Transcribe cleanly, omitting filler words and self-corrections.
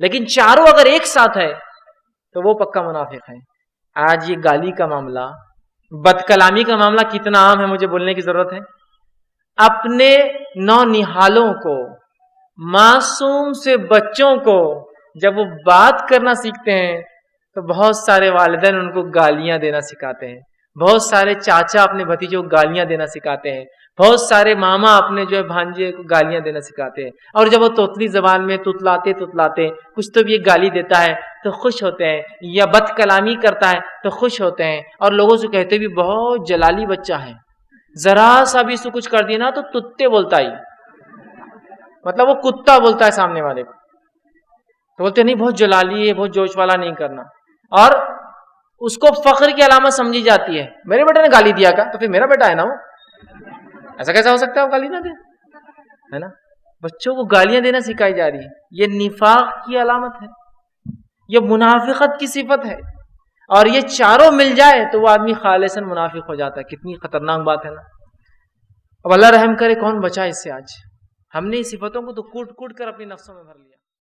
لیکن چاروں اگر ایک ساتھ ہے تو وہ پکا منافق ہے. آج یہ گالی کا معاملہ، بد کلامی کا معاملہ کتنا عام ہے، مجھے بولنے کی ضرورت ہے. اپنے نونہالوں کو، معصوم سے بچوں کو جب وہ بات کرنا سیکھتے ہیں تو بہت سارے والدین ان کو گالیاں دینا سکھاتے ہیں، بہت سارے چاچا اپنے بھتیجوں کو گالیاں دینا سکھاتے ہیں، بہت سارے ماما اپنے جو ہے بھانجے کو گالیاں دینا سکھاتے ہیں. اور جب وہ توتلی زبان میں تتلاتے کچھ تو بھی یہ گالی دیتا ہے تو خوش ہوتے ہیں، یا بد کلامی کرتا ہے تو خوش ہوتے ہیں، اور لوگوں سے کہتے بھی بہت جلالی بچہ ہے، ذرا سا بھی اس کو کچھ کر دینا نا تو تتے بولتا ہی، مطلب وہ کتا بولتا ہے سامنے والے کو. تو بولتے نہیں بہت جلالی ہے، بہت جوش والا نہیں کرنا. اور اس کو فخر کی علامت سمجھی جاتی ہے، میرے بیٹے نے گالی دیا کا تو پھر میرا بیٹا ہے نا وہ، ایسا کیسا ہو سکتا ہے وہ گالی نہ دے، ہے نا. بچوں کو گالیاں دینا سکھائی جا رہی ہے، یہ نفاق کی علامت ہے، یہ منافقت کی صفت ہے. اور یہ چاروں مل جائے تو وہ آدمی خالصاً منافق ہو جاتا ہے. کتنی خطرناک بات ہے نا. اب اللہ رحم کرے، کون بچا اس سے. آج ہم نے اس صفتوں کو تو کوٹ کوٹ کر اپنی نفسوں میں بھر لیا.